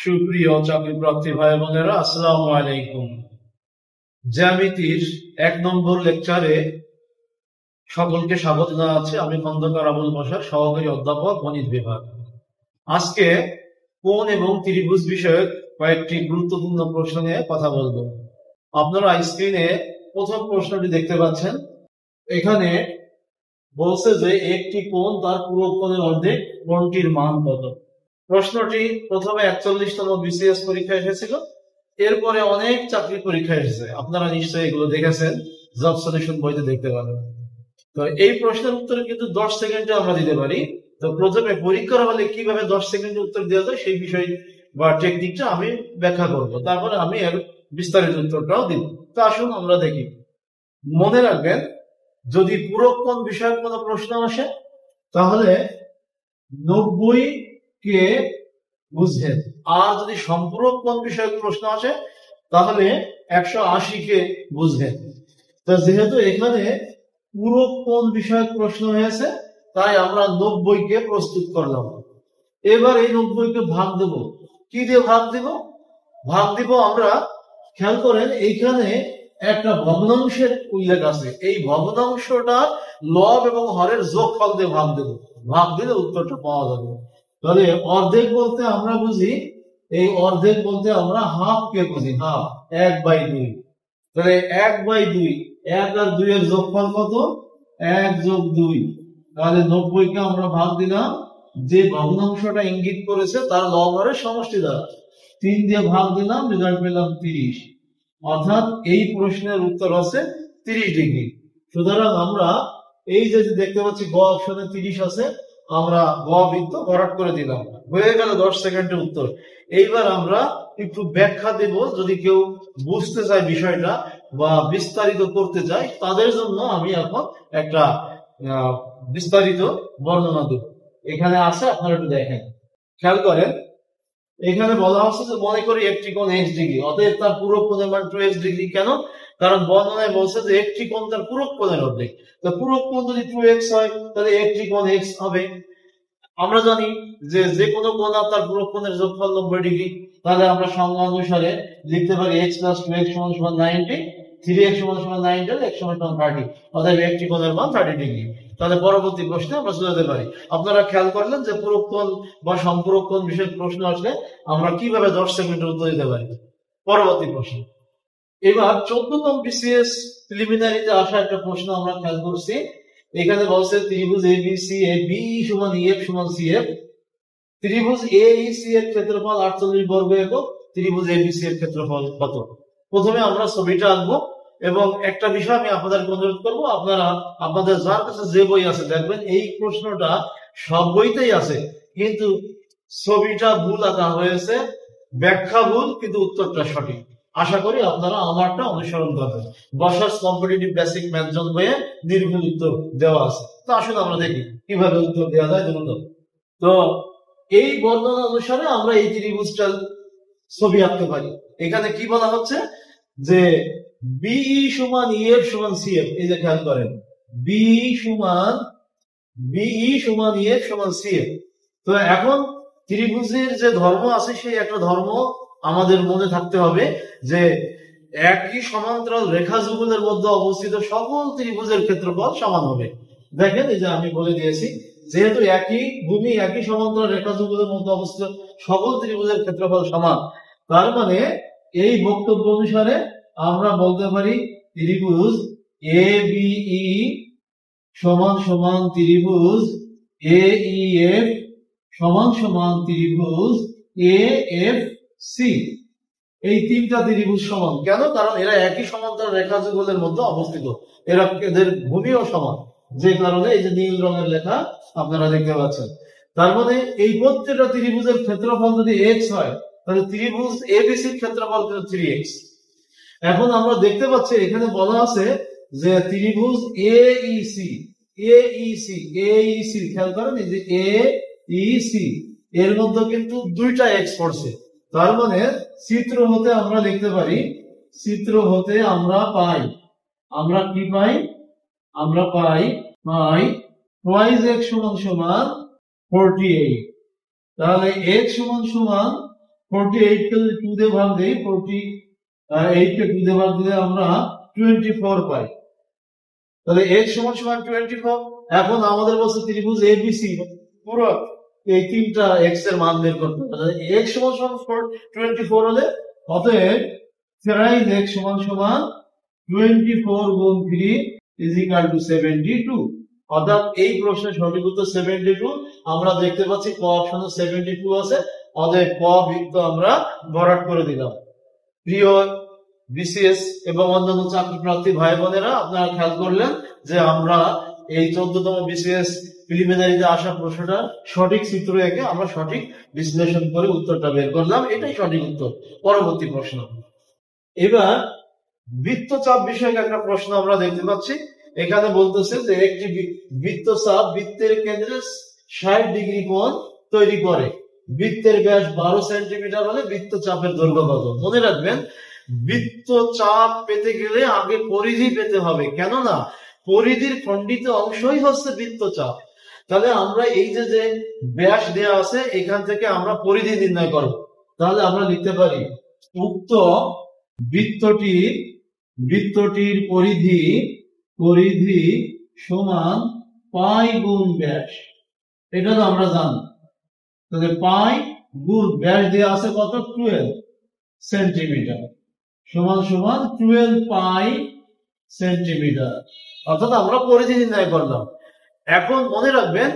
সুপ্রিয় চাকরি প্রার্থী ভাই বোনেরা, আসসালামু আলাইকুম। জ্যামিতির 1 নম্বর লেকচারে সকলকে স্বাগত জানাচ্ছি। আমি খন্দকার আবুল বশর, সহকারী অধ্যাপক, গণিত বিভাগ। আজকে কোণ এবং ত্রিভুজ বিষয়ক কয়েকটি গুরুত্বপূর্ণ প্রশ্ন নিয়ে কথা বলবো। আপনারা স্ক্রিনে প্রথম প্রশ্নটি দেখতে পাচ্ছেন। এখানে বলছে যে একটি কোণ তার পুরো কোণের অর্ধেক, কোণটির মান কত? প্রশ্নটি প্রথমে 41তম বিসিএস পরীক্ষা এসেছিল, এরপরে অনেক চাকরি পরীক্ষা এসেছে। আপনারা নিশ্চয়ই এগুলো দেখেছেন, জব সলিউশন বইতে দেখতে পাবেন। তো এই প্রশ্নের উত্তর কিন্তু 10 সেকেন্ডে আমরা দিতে পারি। তো প্রথমে পরীক্ষার হলে কিভাবে 10 সেকেন্ডে উত্তর দেওয়া যায় সেই বিষয় বা টেকনিকটা আমি ব্যাখ্যা করব, তারপরে আমি এর বিস্তারিত উত্তরটাও দিব। তো আসুন আমরা দেখি। মনে রাখবেন, যদি পূরক কোণ বিষয়ক কোনো প্রশ্ন আসে তাহলে 90 কে বুঝবেন, আর যদি সম্পূরক কোণ বিষয়ক প্রশ্ন আসে তাহলে 180 কে বুঝবেন। তো যেহেতু এখানে পূরক কোণ বিষয়ক প্রশ্ন হয়েছে, তাই আমরা 90 কে প্রস্তুত করলাম। এবার এই 90 কে ভাগ দেব। কি দিয়ে ভাগ দিব? ভাগ দিব আমরা, খেয়াল করেন এইখানে একটা ভগ্নাংশের উল্লেখ আছে। এই ভগ্নাংশটা লব এবং হরের যোগফল দিয়ে ভাগ দেব। ভাগ দিলে উত্তরটা পাওয়া যাবে। তাহলে অর্ধেক বলতে আমরা বুঝি, এই অর্ধেক বলতে আমরা হাফ কে বুঝি, হাফ, 1/2। তাহলে 1/2, 1 আর 2 এর যোগফল কত? 1 + 2। তাহলে 90 কে আমরা ভাগ দিলাম যে ভগ্নাংশটা ইঙ্গিত করেছে তার লব হরের সমষ্টি দ্বারা। 3 দিয়ে ভাগ দিলাম, রেজাল্ট পেলাম 30। অর্থাৎ এই প্রশ্নের উত্তর আছে 30 ডিগ্রি। সুতরাং আমরা এই যে দেখতে পাচ্ছি গ অপশনে 30 আছে, আমরা গ বৃত্ত ভরাট করে দিলাম, হয়ে গেল 10 সেকেন্ডের উত্তর। এইবার আমরা একটু ব্যাখ্যা দেব, যদি কেউ বুঝতে চায় বিষয়টা বা বিস্তারিত করতে চায় তাদের জন্য আমি এখন একটা বিস্তারিত বর্ণনা দেব। এখানে আছে, আপনারা একটু দেখেন, খেয়াল করেন। এখানে বলা হচ্ছে যে মনে করি একটি কোণ x ডিগ্রি, অতএব তার পুরো কোণের মান 2x ডিগ্রি। কেন? কারণ বর্ণনায় বলছে যে একটি কোণ তার পুরো কোণের অর্ধেক। তো পুরো কোণ যদি 2x হয় তাহলে একটি কোণ x হবে। আমরা জানি যে যে কোনো কোণ আর তার পুরো কোণের যোগফল 90 ডিগ্রি। তাহলে আমরা সংজ্ঞা অনুসারে লিখতে পারি x + 2x = 90, 3x = 90, x = 30। অতএব একটি কোণের মান 30 ডিগ্রি। তাহলে পরবর্তী প্রশ্নে আমরা চলে যেতে পারি। আপনারা খেয়াল করলেন যে পূরক কোণ বা সম্পূরক কোণ বিষয়ক প্রশ্ন আসলে আমরা কিভাবে 10 সেকেন্ডের উত্তর দিতে পারি। পরবর্তী প্রশ্ন। এবার 14তম বিসিএস প্রিলিমিনারিতে আসা একটা প্রশ্ন আমরা খেয়াল করছি। এখানে বলছে ত্রিভুজ ABC BE = EF = CF। ত্রিভুজ AEC এর ক্ষেত্রফল 48 বর্গ একক। ত্রিভুজ ABC এর ক্ষেত্রফল কত? প্রথমে আমরা ছবিটা আঁকবো এবং একটা বিষয় আমি আপনাদেরকে অনুরোধ করবো, আপনারা আপনাদের যার কাছে যে বই আছে দেখবেন এই প্রশ্নটা সব বইতেই আছে, কিন্তু ছবিটা ভুল আঁকা হয়েছে, ব্যাখ্যা ভুল, কিন্তু উত্তরটা সঠিক। আশা করি আপনারা আমারটা অনুসরণ করবেন। বসাস কম্পিটিটিভ বেসিক ম্যাথ জন বইয়ে নির্ভুল উত্তর দেওয়া আছে। তো আসুন আমরা দেখি কিভাবে উত্তর দেওয়া যায় দ্রুত। তো এই বর্ণনা অনুসারে আমরা এই ত্রিভুজটার ছবি আঁকতে পারি। এখানে কি বলা হচ্ছে যে BE = EF = CF। এই যে খেয়াল করেন, BE = EF = CF। তো এখন ত্রিভুজের যে ধর্ম আছে সেই একটা ধর্ম আমাদের মনে থাকতে হবে যে একই সমান্তরাল রেখা যুগলের মধ্যে অবস্থিত সকল ত্রিভুজের ক্ষেত্রফল সমান হবে। দেখেন, এই যে আমি বলে দিয়েছি, যেহেতু একই ভূমি একই সমান্তরাল রেখা যুগলের মধ্যে অবস্থিত সকল ত্রিভুজের ক্ষেত্রফল সমান, তার মানে এই বক্তব্য অনুসারে আমরা বলতে পারি ত্রিভুজ ABE = ত্রিভুজ AEF = ত্রিভুজ AFC। এই তিনটা ত্রিভুজ সমান। কেন? কারণ এরা একই সমান্তরাল রেখা যুগলের মধ্যে অবস্থিত, এদের ভূমিও সমান, যে কারণে এই যে নীল রঙের লেখা আপনারা দেখতে পাচ্ছেন। তার মানে এই প্রত্যেকটা ত্রিভুজের ক্ষেত্রফল যদি x হয় তাহলে ত্রিভুজ ABC এর ক্ষেত্রফল 3x। এখন আমরা দেখতে পাচ্ছি এখানে বলা আছে যে ত্রিভুজ AEC খেয়াল করেন, এই যে AEC এর মধ্যে কিন্তু দুইটা x পড়ছে। তার মানে চিত্র হতে আমরা লিখতে পারি, চিত্র হতে আমরা পাই, আমরা কি পাই? আমরা পাই twice x = 48। তাহলে x = 48 কে যদি 2 দিয়ে ভাগ দেই, 48 কে 2 দিয়ে ভাগ দিলে আমরা 24 পাই। তাহলে x সমান সমান 24। এখন আমাদের বলছে ত্রিভুজ এবিসি পুরো এই তিনটা x এর মান বের করতে হবে। তাহলে x সমান সমান 24 হলে অতএব 3x সমান সমান 24 গুণ 3 ইজ ইকুয়াল টু 72। অর্থাৎ এই প্রশ্নের সঠিক উত্তর 72। আমরা দেখতে পাচ্ছি ক অপশনে 72 আছে, অতএব ক বৃত্ত আমরা ভরাট করে দিলাম। প্রিয় বিসিএস এবং অন্যান্য চাকরি প্রার্থী ভাই বোনেরা, আপনারা খেয়াল করলেন যে আমরা এই 14তম বিসিএস প্রিলিমিনারিতে আসা প্রশ্নটা সঠিক চিত্র এঁকে আমরা সঠিক বিশ্লেষণ করে উত্তরটা বের করলাম। এটাই সঠিক উত্তর। পরবর্তী প্রশ্ন, এবার বৃত্তচাপ বিষয়ক একটা প্রশ্ন আমরা দেখতে পাচ্ছি। এখানে বলতেছে যে একটি বৃত্তচাপ বৃত্তের কেন্দ্রে 60 ডিগ্রি কোণ তৈরি করে। বৃত্তের ব্যাস 12 সেন্টিমিটার হলে বৃত্তচাপের দৈর্ঘ্য কত? মনে রাখবেন, বৃত্তচাপ পেতে গেলে আগে পরিধি পেতে হবে, কেননা পরিধির খণ্ডিত অংশই হচ্ছে বৃত্তচাপ। তাহলে আমরা এই যে ব্যাস দেওয়া আছে এখান থেকে আমরা পরিধি নির্ণয় করব। তাহলে আমরা লিখতে পারি উক্ত বৃত্তটির পরিধি সমান পাই গুণ ব্যাস। এটা তো আমরা জানি। তাহলে পাই গুণ ব্যাস দেওয়া আছে কত? 12 সেন্টিমিটার সমান সমান 12 পাই সেন্টিমিটার। অর্থাৎ আমরা পরিধি নির্ণয় করলাম। এখন মনে রাখবেন,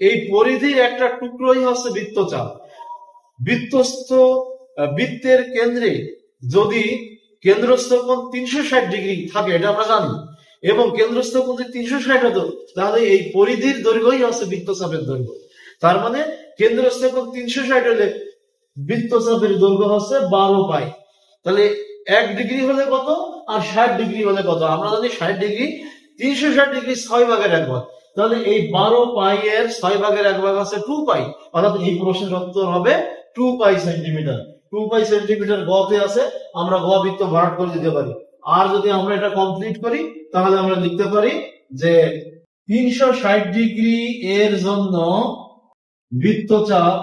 এই পরিধির একটা টুকরোই হচ্ছে বৃত্তচাপ। বৃত্তের কেন্দ্রে যদি কেন্দ্রস্থ কোণ 360 ডিগ্রি থাকে, এটা আমরা জানি, এবং কেন্দ্রস্থ কোণ যদি 360 হতো, তাহলে এই পরিধির দৈর্ঘ্যই হচ্ছে বৃত্তচাপের দৈর্ঘ্য। তার মানে কেন্দ্রস্থ কোণ 360 হলে বৃত্তচাপের দৈর্ঘ্য হচ্ছে 12 পাই। তাহলে 1 ডিগ্রি হলে কত আর 60 ডিগ্রি হলে কত? আমরা জানি 60 ডিগ্রি 360 ডিগ্রি 6 ভাগের 1 ভাগ। তাহলে এই 12 পাই এর 6 ভাগের 1 ভাগ আছে 2 পাই। অর্থাৎ এই প্রশ্নের উত্তর হবে 2 পাই সেন্টিমিটার। 2 পাই সেন্টিমিটার গতে আছে, আমরা গ বৃত্ত ভরাট করে দিতে পারি। আর যদি আমরা এটা কমপ্লিট করি তাহলে আমরা লিখতে পারি যে 360 ডিগ্রি এর জন্য বৃত্তচাপ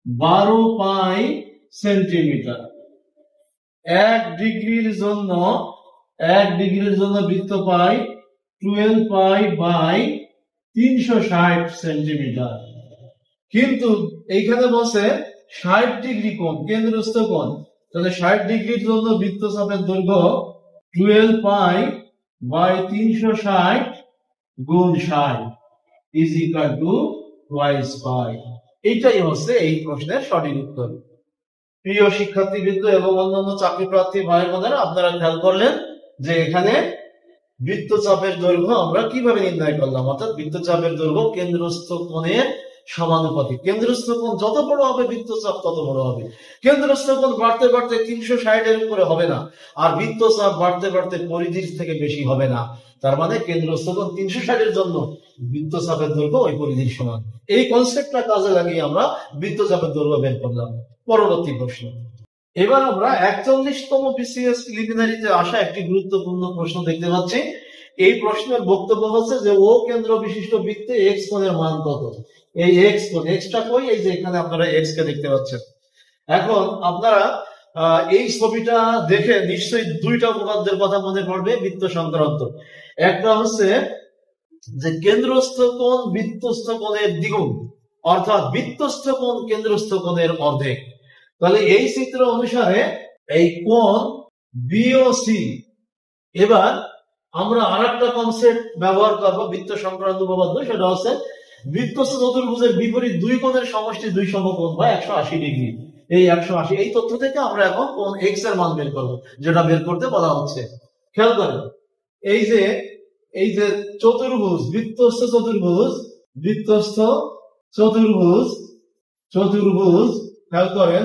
12 পাই সেন্টিমিটার। 1 ডিগ্রির জন্য বৃত্ত পাই 12 পাই বাই 360 সেন্টিমিটার। কিন্তু এইখানে বলছে 60 ডিগ্রি কোণ, কেন্দ্রস্থ কোণ। তাহলে 60 ডিগ্রির জন্য বৃত্তচাপের দৈর্ঘ্য 12 পাই বাই 360 গুণ 60 ইজ ইকুয়াল টু 22 পাই। এইটাই হচ্ছে এই প্রশ্নের সঠিক উত্তর। প্রিয় শিক্ষার্থীবৃন্দ এবং অন্যান্য চাকরি প্রার্থী ভাই বোনেরা, আপনারা খেয়াল করলেন যে এখানে বৃত্তচাপের দৈর্ঘ্য আমরা কিভাবে নির্ণয় করলাম। অর্থাৎ বৃত্তচাপের দৈর্ঘ্য কেন্দ্রস্থ কোণের সমানুপাতিক। কেন্দ্রস্থ কোণ যত বড় হবে বৃত্তচাপ তত বড় হবে। কেন্দ্রস্থ কোণ বাড়তে বাড়তে 360 এর উপরে হবে না, আর বৃত্তচাপ বাড়তে বাড়তে পরিধির থেকে বেশি হবে না। তার মানে কেন্দ্রস্থ কোণ 360 এর জন্য বৃত্তচাপের দৈর্ঘ্য ওই পরিধির সমান। এই কনসেপ্টটা কাজে লাগিয়ে আমরা বৃত্তচাপের দৈর্ঘ্য বের করলাম। পরবর্তী প্রশ্ন, এবার আমরা 41তম বিসিএস প্রিলিমিনারিতে আসা একটি গুরুত্বপূর্ণ প্রশ্ন দেখতে পাচ্ছি। এই প্রশ্নের বক্তব্য হচ্ছে যে ও কেন্দ্র বিশিষ্ট বৃত্তে এক্স কোণের মান কত? এই এক্স কোণ, এক্সটা কই? এই যে এখানে আপনারা এক্স কে দেখতে পাচ্ছেন। এখন আপনারা এই ছবিটা দেখে নিশ্চয়ই দুইটা উপপাদ্যের কথা মনে পড়বে বৃত্ত সংক্রান্ত। একটা হচ্ছে যে কেন্দ্রস্থ কোণ বৃত্তস্থ কোণের দ্বিগুণ, অর্থাৎ বৃত্তস্থ কোণ কেন্দ্রস্থ কোণের অর্ধেক। তাহলে এই চিত্র অনুসারে এই কোণ বিওসি। এবার আমরা আরেকটা কনসেপ্ট ব্যবহার করবো বৃত্ত সংক্রান্ত উপপাদ্য, সেটা হচ্ছে বৃত্তস্থ চতুর্ভুজের বিপরীত দুই কোণের সমষ্টি দুই সমকোণ বা 180 ডিগ্রি। এই 180 এই তথ্য থেকে আমরা এখন কোণ এক্স এর মান বের করবো, যেটা বের করতে বলা হচ্ছে। খেয়াল করেন, এই যে চতুর্ভুজ, বৃত্তস্থ চতুর্ভুজ খেয়াল করেন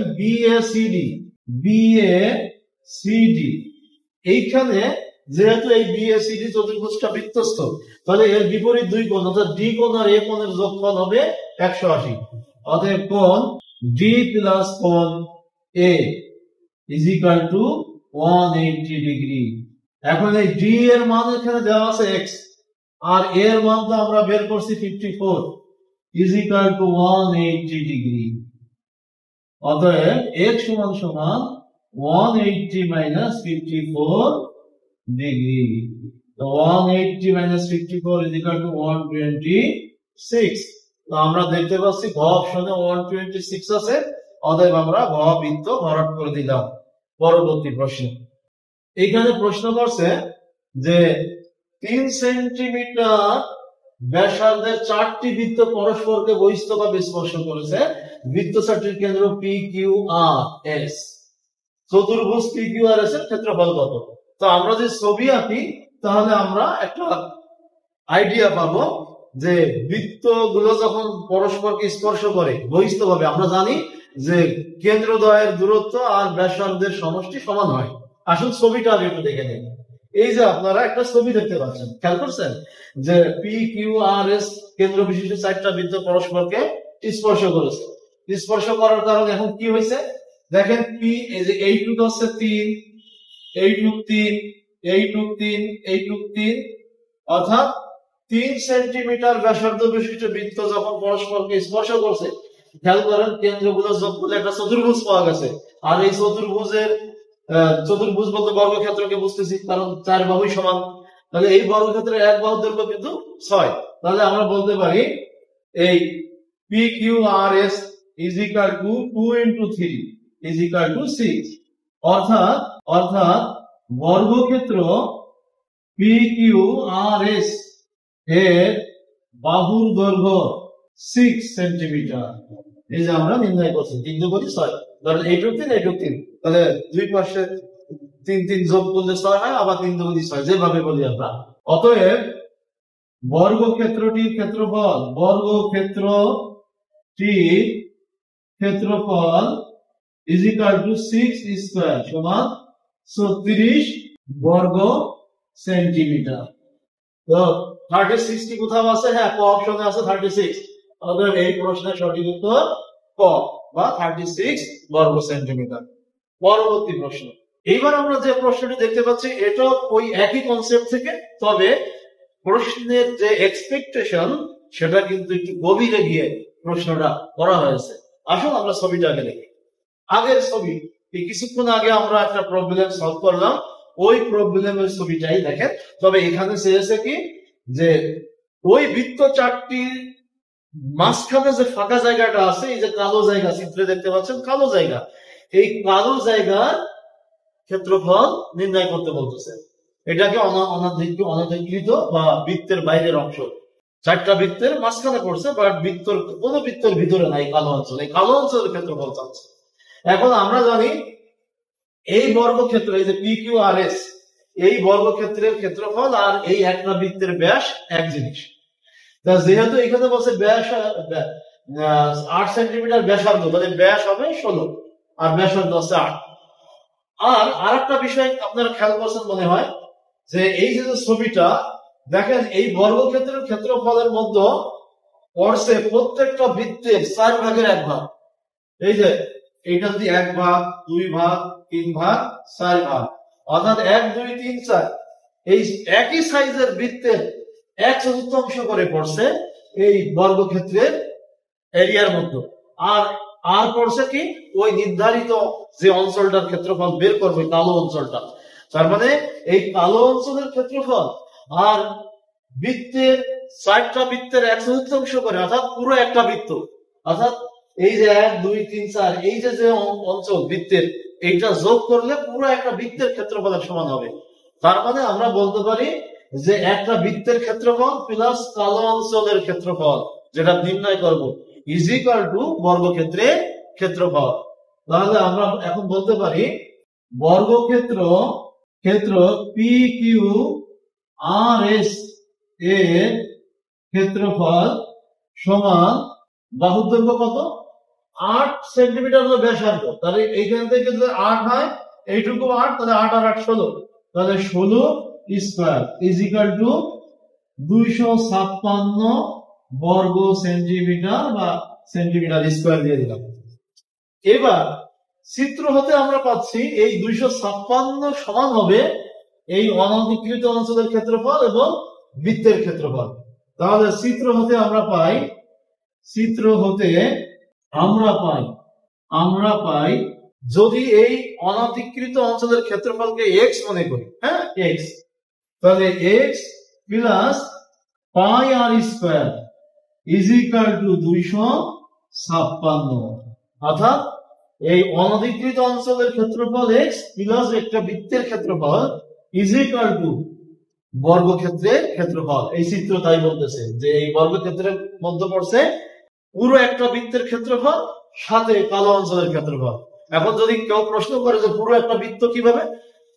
বিএসিডি। এইখানে যেহেতু এই বিএসিডি চতুর্ভুজটা বৃত্তস্থ, তাহলে এর বিপরীত দুই কোণ অর্থাৎ ডি কোণ আর এ কোণের যোগফল হবে 180। অতএব কোণ ডি প্লাস কোণ এ ইজ ইকুয়াল টু 180 ডিগ্রি। এখন এই ডি এর মান এখানে দেওয়া আছে এক্স, আর এর মান তো আমরা বের করছি 54। Is equal two 180 degree. অতএব x সমান সমান 180 মাইনাস 54 ডিগ্রি। তো 180 মাইনাস 54 ইজ ইকুয়াল টু 126। তো আমরা দেখতে পাচ্ছি ঘ অপশনে 126 আছে, অতএব আমরা ঘ বৃত্ত ভরাট করে দিলাম। পরবর্তী প্রশ্ন, এখানে প্রশ্ন করছে যে 3 সেন্টিমিটার ব্যাসার্ধের 4টি বৃত্ত পরস্পরকে বহিস্থভাবে স্পর্শ করেছে। বৃত্ত চারটির কেন্দ্র পি কিউ আর এস। চতুর্ভুজ পি কিউ আর এস এর ক্ষেত্রফল কত? তো আমরা যে ছবি আঁকি তাহলে আমরা একটা আইডিয়া পাবো যে বৃত্তগুলো যখন পরস্পরকে স্পর্শ করে বহিস্থভাবে, আমরা জানি যে কেন্দ্রদ্বয়ের দূরত্ব আর ব্যাসার্ধের সমষ্টি সমান হয়। আসুন ছবিটা আগে একটু দেখে নিন। এই যে আপনারা একটা ছবি দেখতে পাচ্ছেন, খেয়াল করছেন যে পি কিউ আর এস কেন্দ্র বিশিষ্ট 4টা বৃত্ত পরস্পরকে স্পর্শ করেছে। স্পর্শ করার কারণে এখন কি হয়েছে দেখেন, পি এই যে এইটুকু হচ্ছে 3, এইটুক 3, এইটুক 3, এইটুক 3, অর্থাৎ 3 সেন্টিমিটার ব্যাসার্ধ বিশিষ্ট বৃত্ত যখন পরস্পরকে স্পর্শ করছে, খেয়াল করেন কেন্দ্রগুলো যোগ করলে একটা চতুর্ভুজ পাওয়া গেছে। আর এই চতুর্ভুজের চতুর্ভুজ বলতে বর্গক্ষেত্রকে বুঝতেছি, কারণ 4 বাহুই সমান। তাহলে এই বর্গক্ষেত্রের এক বাহুর দৈর্ঘ্য কিন্তু 6। তাহলে আমরা বলতে পারি এই P Q R S is equal to 2 into 3 is equal to 6। অর্থাৎ বর্গক্ষেত্র পি কিউ আর এস এর বাহুর দৈর্ঘ্য 6 সেন্টিমিটার। এই যে আমরা নির্ণয় করছি 3 × 6, ধরেন এইটুক 3, এইটুক 3, তাহলে দুই পাশে 3 3 যোগ করলে 6 হয়, আবার 3 × 6 যেভাবে বলি আমরা। অতএব বর্গক্ষেত্রটির ক্ষেত্রফল ইজ ইকুয়াল টু 6 স্কয়ার সমান 36 বর্গ সেন্টিমিটার। তো 36 কি কোথাও আছে? হ্যাঁ, ক অপশনে আছে 36। অতএব এই প্রশ্নের সঠিক উত্তর ক বা 36 বর্গ সেন্টিমিটার। পরবর্তী প্রশ্ন, এইবার আমরা যে প্রশ্নটি দেখতে পাচ্ছি এটা ওই একই কনসেপ্ট থেকে, তবে প্রশ্নের যে এক্সপেকটেশন সেটা কিন্তু একটু গভীরে গিয়ে প্রশ্নটা করা হয়েছে। আসুন আমরা ছবিটা আগে দেখি। আগের ছবি, এই কিছুক্ষণ আগে আমরা একটা প্রবলেম সলভ করলাম, ওই প্রবলেমের ছবিটাই দেখেন। তবে এখানে চেয়েছে কি যে ওই বৃত্ত চারটির মাঝখানে যে ফাঁকা জায়গাটা আছে, এই যে কালো জায়গা চিত্রে দেখতে পাচ্ছেন, কালো জায়গা, এই কালো জায়গার ক্ষেত্রফল নির্ণয় করতে বলতেছে। এটাকে অনাধিকৃত বা বৃত্তের বাইরের অংশ, 4টা বৃত্তের মাঝখানে পড়ছে, বাট কোন বৃত্তের ভিতরে নাই কালো অঞ্চল। এই কালো অঞ্চলের ক্ষেত্রফল চাচ্ছে। এখন আমরা জানি এই বর্গক্ষেত্র, এই যে পি কিউ আর এস, এই বর্গক্ষেত্রের ক্ষেত্রফল আর এই একটা বৃত্তের ব্যাস এক জিনিস। যেহেতু এখানে বলছে ব্যাস 8 সেন্টিমিটার ব্যাসার্ধ, তাহলে ব্যাস হবে 16 আর ব্যাসার্ধ আছে 8। আর আরেকটা বিষয় আপনারা খেয়াল করছেন মনে হয় যে এই যে ছবিটা দেখেন, এই বর্গক্ষেত্রের ক্ষেত্রফলের মধ্যে পড়ছে প্রত্যেকটা বৃত্তের 4 ভাগের 1 ভাগ। এই যে এইটা যদি 1 ভাগ, 2 ভাগ, 3 ভাগ, 4 ভাগ, অর্থাৎ 1 2 3 4 এই একই সাইজের বৃত্তের 1/4 করে পড়ছে এই বর্গক্ষেত্রের এরিয়ার মধ্যে। আর পড়ছে কি ওই নির্ধারিত যে অঞ্চলটার ক্ষেত্রফল বের করবে, কালো অঞ্চলটা। তার মানে এই কালো অঞ্চলের ক্ষেত্রফল আর বৃত্তের 4টা বৃত্তের 1/4 করে, অর্থাৎ পুরো একটা বৃত্ত, অর্থাৎ এই যে 1 2 3 4 এই যে অঞ্চল বৃত্তের, এইটা যোগ করলে পুরো একটা বৃত্তের ক্ষেত্রফলের সমান হবে। তার মানে আমরা বলতে পারি যে একটা বৃত্তের ক্ষেত্রফল প্লাস কালো অঞ্চলের ক্ষেত্রফল, যেটা নির্ণয় করব, ইজ ইকুয়াল টু বর্গক্ষেত্রের ক্ষেত্রফল। তাহলে আমরা এখন বলতে পারি বর্গক্ষেত্র পি কিউ আর এস এর ক্ষেত্রফল সমান বাহুর দৈর্ঘ্য কত? 8 সেন্টিমিটার হলো ব্যাসার্ধ। তাহলে এইখান থেকে যদি 8 হয়, এইটুকু 8, তাহলে 8 আর 8 16, তাহলে 16 স্কয়ার ইজ ইকুয়াল টু 256 বর্গ সেন্টিমিটার বা সেন্টিমিটার স্কয়ার দিয়ে দিলাম। এবার চিত্র হতে আমরা পাচ্ছি এই 256 সমান হবে এই অনধিকৃত অঞ্চলের ক্ষেত্রফল এবং বৃত্তের ক্ষেত্রফল। তাহলে চিত্র হতে আমরা পাই চিত্র হতে আমরা পাই যদি এই অনাধিকৃত অঞ্চলের ক্ষেত্রফলকে এক্স মনে করি, হ্যাঁ এক্স, তাহলে x plus pi r square is equal to 256। অর্থাৎ এই অনধিকৃত অঞ্চলের ক্ষেত্রফল এক্স প্লাস একটা বৃত্তের ক্ষেত্রফল ইজ ইকুয়াল টু বর্গক্ষেত্রের ক্ষেত্রফল। এই চিত্র তাই বলতেছে যে এই বর্গক্ষেত্রের মধ্যে পড়ছে পুরো একটা বৃত্তের ক্ষেত্রফল সাথে কালো অঞ্চলের ক্ষেত্রফল। এখন যদি কেউ প্রশ্ন করে যে পুরো একটা বৃত্ত কিভাবে,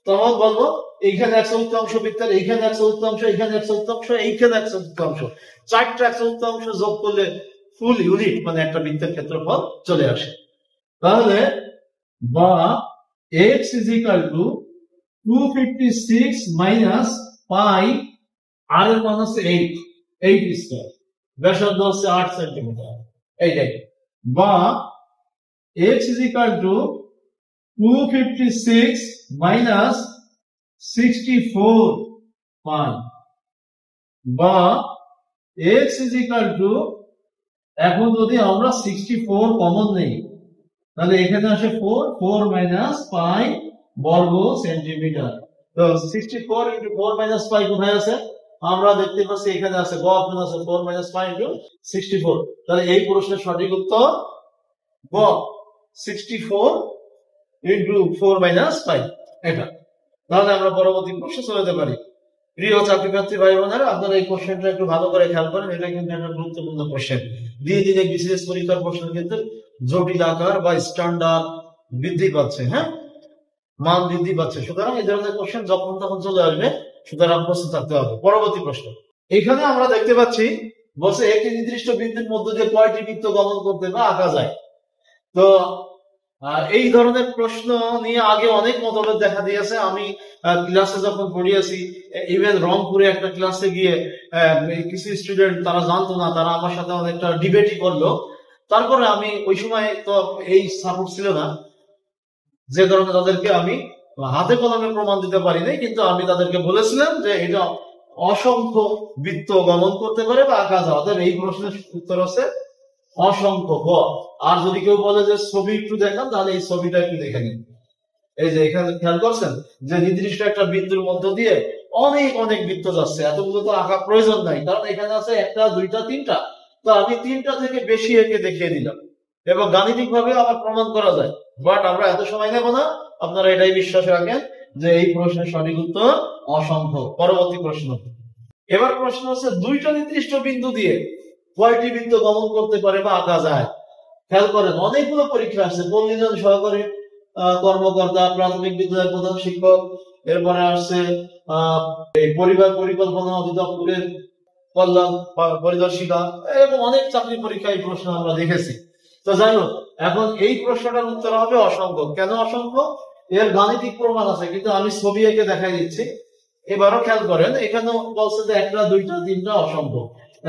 তখন বলবো এইখানে 1/4 বৃত্তের, এইখানে 1/4, এইখানে 1/4, এইখানে 1/4, 4টা 1/4 যোগ করলে ফুল ইউনিট মানে একটা বৃত্তের ক্ষেত্রফল চলে আসে। তাহলে বা x is equal to 256 minus pi, আর এর মান হচ্ছে 8 স্কয়ার, ব্যাসার্ধ হচ্ছে 8 সেন্টিমিটার। এইটাই বা x is equal to 256 minus 64 পাই, বা x is equal to, এখন যদি আমরা 64 কমন নেই তাহলে এখানে আসে 4 মাইনাস পাই বর্গ সেন্টিমিটার। তো 64 ইন্টু 4 মাইনাস পাই কোথায় আছে? আমরা দেখতে পাচ্ছি এখানে আছে, গ অপশন আছে 4 মাইনাস পাই ইন্টু 64। তাহলে এই প্রশ্নের সঠিক উত্তর গ 64 ইন্টু 4 মাইনাস পাই, এটা। তাহলে আমরা পরবর্তী প্রশ্নে চলে যেতে পারি। প্রিয় চাকরিপ্রার্থী ভাই বোনেরা, আপনারা এই কোশ্চেনটা একটু ভালো করে খেয়াল করেন, এটা কিন্তু একটা গুরুত্বপূর্ণ কোশ্চেন। দিনে দিনে বিসিএস পরীক্ষার প্রশ্ন কিন্তু জটিল আকার বা স্ট্যান্ডার্ড বৃদ্ধি পাচ্ছে, হ্যাঁ মান বৃদ্ধি পাচ্ছে। সুতরাং এই ধরনের কোশ্চেন যখন তখন চলে আসবে, সুতরাং প্রস্তুত থাকতে হবে। পরবর্তী প্রশ্ন, এখানে আমরা দেখতে পাচ্ছি বলছে একটি নির্দিষ্ট বিন্দুর মধ্যে দিয়ে কয়টি বৃত্ত গমন করতে বা আঁকা যায়। তো এই ধরনের প্রশ্ন নিয়ে আগে অনেক মতভেদ দেখা দিয়েছে। আমি ক্লাসে যখন পড়িয়েছি, ইভেন রংপুরে একটা ক্লাসে গিয়ে কিছু স্টুডেন্ট তারা জানতো না, তারা আমার সাথে অনেকটা ডিবেটই করলো। তারপরে আমি ওই সময় তো এই সাপোর্ট ছিল না, যে কারণে তাদেরকে আমি হাতে কলমে প্রমাণ দিতে পারিনি, কিন্তু আমি তাদেরকে বলেছিলাম যে এটা অসংখ্য বৃত্ত গমন করতে পারে বা আঁকা যায়। অতএব এই প্রশ্নের উত্তর হচ্ছে অসংখ্য গ। আর যদি কেউ বলে যে ছবি একটু দেখান, তাহলে এই ছবিটা একটু দেখে নিন। এই যে এখানে খেয়াল করছেন যে নির্দিষ্ট একটা বিন্দুর মধ্য দিয়ে অনেক অনেক বৃত্ত যাচ্ছে, এতগুলো তো আঁকা প্রয়োজন নাই, কারণ এখানে আছে 1টা 2টা 3টা। তো আমি 3টা থেকে বেশি একে দেখিয়ে দিলাম, এবং গাণিতিক ভাবে আবার প্রমাণ করা যায়। বাট আমরা এত সময় নেব না, আপনারা এটাই বিশ্বাস রাখেন যে এই প্রশ্নের সঠিক উত্তর অসংখ্য। পরবর্তী প্রশ্ন, এবার প্রশ্ন হচ্ছে 2টা নির্দিষ্ট বিন্দু দিয়ে কয়টি বৃত্ত গমন করতে পারে বা আঁকা যায়। খেয়াল করেন অনেকগুলো পরীক্ষা আসছে, পল্লীজন সহকারী কর্মকর্তা, প্রাথমিক বিদ্যালয়ের প্রধান শিক্ষক, এরপরে আসছে পরিবার পরিকল্পনা অধিদপ্তরের কল্যাণ পরিদর্শিকা, এরকম অনেক চাকরি পরীক্ষা এই প্রশ্ন আমরা দেখেছি। তো যাই হোক, এখন এই প্রশ্নটার উত্তর হবে অসংখ্য। কেন অসংখ্য? এর গাণিতিক প্রমাণ আছে, কিন্তু আমি ছবি এঁকে দেখাই দিচ্ছি। এবারও খেয়াল করেন, এখানে বলছে যে 1টা 2টা 3টা অসংখ্য।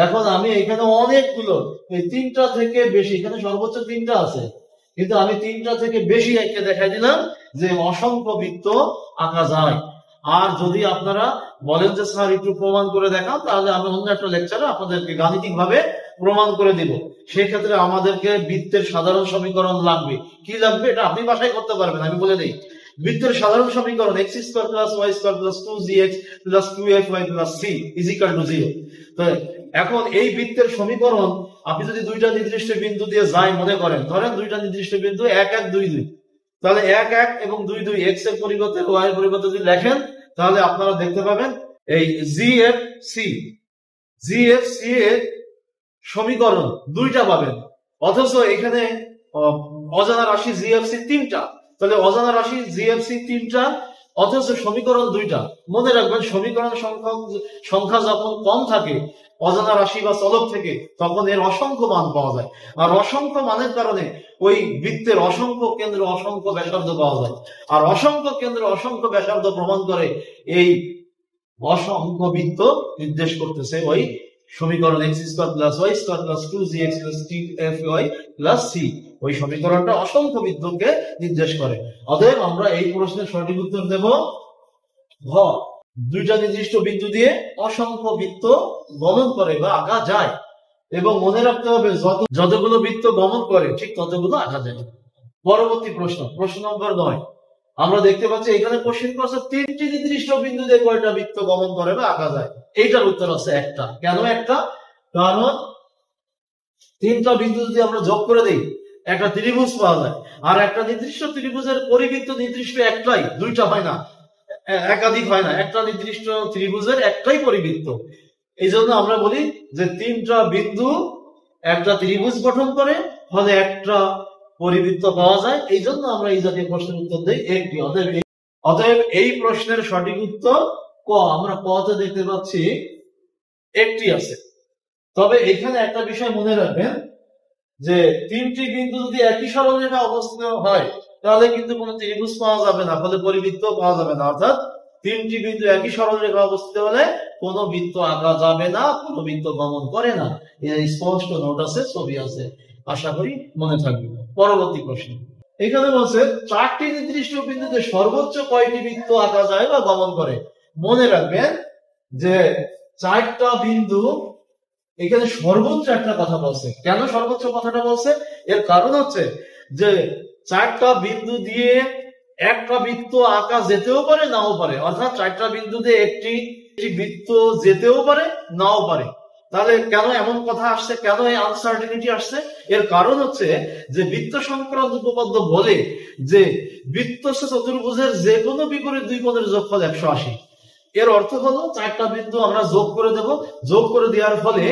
এখন আমি এখানে অনেকগুলো, এই 3টা থেকে বেশি, এখানে সর্বোচ্চ 3টা আছে, কিন্তু আমি 3টা থেকে বেশি এঁকে দেখাই দিলাম যে অসংখ্য বৃত্ত আঁকা যায়। আর যদি আপনারা বলেন যে স্যার একটু প্রমাণ করে দেখান, তাহলে আমি অন্য একটা লেকচারে আপনাদেরকে গাণিতিক ভাবে প্রমাণ করে দিব। সেক্ষেত্রে আমাদেরকে বৃত্তের সাধারণ সমীকরণ লাগবে। কি লাগবে এটা আপনি বাসায় করতে পারবেন, আমি বলে দিই। বৃত্তের সাধারণ সমীকরণ x square plus y square plus 2gx plus 2fy plus c is equal two 0। তো এখন এই বৃত্তের সমীকরণ আপনি যদি 2টা নির্দিষ্ট বিন্দু দিয়ে যায় মনে করেন, ধরেন 2টা নির্দিষ্ট বিন্দু 1 1 2 2, তাহলে 1 1 এবং 2 2 x এর পরিবর্তে y এর পরিবর্তে যদি লেখেন, তাহলে আপনারা দেখতে পাবেন এই GFC এর সমীকরণ 2টা পাবেন। অথচ এখানে অজানা রাশি GFC 3টা, তাহলে অজানা রাশি GFC 3টা অথচ সমীকরণ 2টা। মনে রাখবেন, সমীকরণ সংখ্যা যখন কম থাকে অজানা রাশি বা চলক থেকে, তখন এর অসংখ্য মান পাওয়া যায়। আর অসংখ্য মানের কারণে ওই বৃত্তের অসংখ্য কেন্দ্র অসংখ্য ব্যাসার্ধ পাওয়া যায়। আর অসংখ্য কেন্দ্র অসংখ্য ব্যাসার্ধ প্রমাণ করে এই অসংখ্য বৃত্ত নির্দেশ করতেছে ওই সমীকরণ x square plus y square plus 2gx plus 2fy plus c। ওই সমীকরণটা অসংখ্য বৃত্তকে নির্দেশ করে। অতএব আমরা এই প্রশ্নের সঠিক উত্তর দেব ঘ। 2টা নির্দিষ্ট বিন্দু দিয়ে অসংখ্য বৃত্ত গমন করে বা আঁকা যায়। এবং মনে রাখতে হবে যতগুলো বৃত্ত গমন করে ঠিক ততগুলো আঁকা যায়। পরবর্তী প্রশ্ন নম্বর 9। আমরা দেখতে পাচ্ছি এখানে কোশ্চেন করছে 3টি নির্দিষ্ট বিন্দুতে কয়টা বৃত্ত গমন করে বা আঁকা যায়। এইটার উত্তর আছে একটা। কেন একটা? কারণ 3টা বিন্দু যদি আমরা যোগ করে দেই একটা ত্রিভুজ পাওয়া যায়। আর একটা নির্দিষ্ট ত্রিভুজের পরিবৃত্ত নির্দিষ্ট একটাই, দুইটা হয় না, একাধিক হয় না। একটা নির্দিষ্ট ত্রিভুজের একটাই পরিবৃত্ত। এই জন্য আমরা বলি যে 3টা বিন্দু একটা ত্রিভুজ গঠন করে, ফলে একটা পরিবৃত্ত পাওয়া যায়। এই জন্য আমরা এই জাতীয় প্রশ্নের উত্তর দিই একটি। অতএব এই প্রশ্নের সঠিক উত্তর ক। আমরা কতে দেখতে পাচ্ছি একটি আছে। তবে এখানে একটা বিষয় মনে রাখবেন যে 3টি বিন্দু যদি একই সরলরেখা অবস্থিত হয় তাহলে কিন্তু কোনো ত্রিভুজ পাওয়া যাবে না, ফলে পরিবৃত্ত পাওয়া যাবে না। অর্থাৎ 3টি বিন্দু একই সরলরেখা অবস্থিত হলে কোনো বৃত্ত আঁকা যাবে না, কোনো বৃত্ত গমন করে না। এর স্পষ্ট নোট আছে, ছবি আছে, আশা করি মনে থাকবে। পরবর্তী প্রশ্ন এখানে বলছে 4টি নির্দিষ্ট বিন্দুতে সর্বোচ্চ কয়টি বৃত্ত আঁকা যায় বা গমন করে। মনে রাখবেন যে 4টা বিন্দু, এখানে সর্বোচ্চ একটা কথা বলছে। কেন সর্বোচ্চ কথাটা বলছে? এর কারণ হচ্ছে যে 4টা বিন্দু দিয়ে একটা বৃত্ত আঁকা যেতেও পারে, নাও পারে। অর্থাৎ 4টা বিন্দুতে একটি বৃত্ত যেতেও পারে, নাও পারে। তাহলে কেন এমন কথা আসছে, কেন এই আনসার্টেনিটি আসছে? এর কারণ হচ্ছে যে বৃত্ত সংক্রান্ত উপপাদ্য বলে যে বৃত্তস্থ চতুর্ভুজের যে কোনো বিপরীত দুই কোণের যোগফল 180। এর অর্থ হলো 4টা বিন্দু আমরা যোগ করে দেব, যোগ করে দেওয়ার ফলে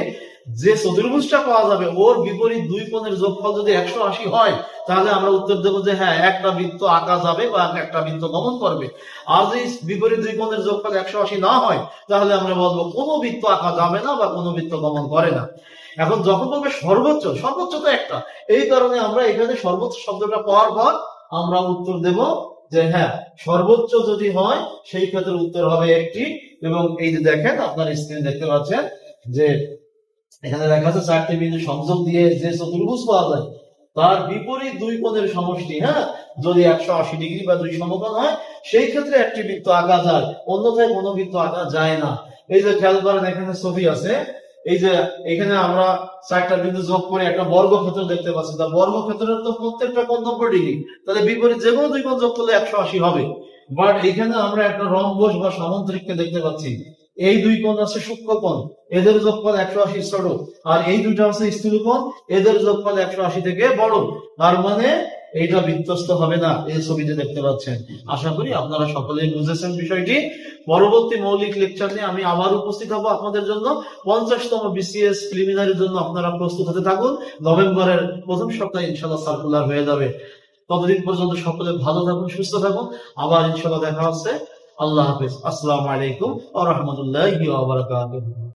যে চতুর্ভুজটা পাওয়া যাবে ওর বিপরীত দুই কোণের যোগফল যদি 180 হয় তাহলে আমরা উত্তর দেবো যে হ্যাঁ, একটা বৃত্ত আঁকা যাবে বা একটা বৃত্ত গমন করবে। আর যদি বিপরীত দুই কোণের যোগফল 180 না হয় তাহলে আমরা বলবো কোনো বৃত্ত আঁকা যাবে না বা কোনো বৃত্ত গমন করে না। এখন যখন বলবে সর্বোচ্চ, সর্বোচ্চ তো একটা, এই কারণে আমরা এখানে সর্বোচ্চ শব্দটা পাওয়ার পর আমরা উত্তর দেব যে হ্যাঁ, সর্বোচ্চ যদি হয় সেই ক্ষেত্রে উত্তর হবে একটি। এবং এই যে দেখেন, আপনার স্ক্রিন দেখতে পাচ্ছেন যে এখানে দেখা যাচ্ছে 4টি বিন্দু সংযোগ দিয়ে যে চতুর্ভুজ পাওয়া যায় তার বিপরীত দুই কোণের সমষ্টি, হ্যাঁ, যদি 180 ডিগ্রি বা দুই সমকোণ হয় সেই ক্ষেত্রে একটি বৃত্ত আঁকা যায়, অন্যথায় কোনো বৃত্ত আঁকা যায় না। এই যে খেয়াল করেন, এখানে ছবি আছে। এই যে এখানে আমরা 4টা বিন্দু যোগ করে একটা বর্গক্ষেত্র দেখতে পাচ্ছি। তার বর্গক্ষেত্রের তো প্রত্যেকটা কোণ 90 ডিগ্রি, তাহলে বিপরীত যে কোনো দুই কোণ যোগ করলে 180 হবে। বাট এখানে আমরা একটা রম্বস বা সামুদ্রিককে দেখতে পাচ্ছি। এই দুই কোণ আছে সূক্ষ্মকোণ, এদের যোগফল 180 ছোট, আর এই দুইটা আছে স্থূলকোণ, এদের যোগফল 180 থেকে বড়। তার মানে এইটা বৃত্তস্থ হবে না, এই ছবিতে দেখতে পাচ্ছেন। আশা করি আপনারা সকলেই বুঝেছেন বিষয়টি। পরবর্তী মৌলিক লেকচার নিয়ে আমি আবার উপস্থিত হব আপনাদের জন্য। 50তম বিসিএস প্রিলিমিনারির জন্য আপনারা প্রস্তুত হতে থাকুন। নভেম্বরের প্রথম সপ্তাহে ইনশাআল্লাহ সার্কুলার হয়ে যাবে। ততদিন পর্যন্ত সকলে ভালো থাকুন, সুস্থ থাকুন। আবার ইনশাআল্লাহ দেখা হচ্ছে। আল্লাহ হাফেজ। আসসালামু আলাইকুম ওয়া রাহমাতুল্লাহি ওয়া বারাকাতুহু।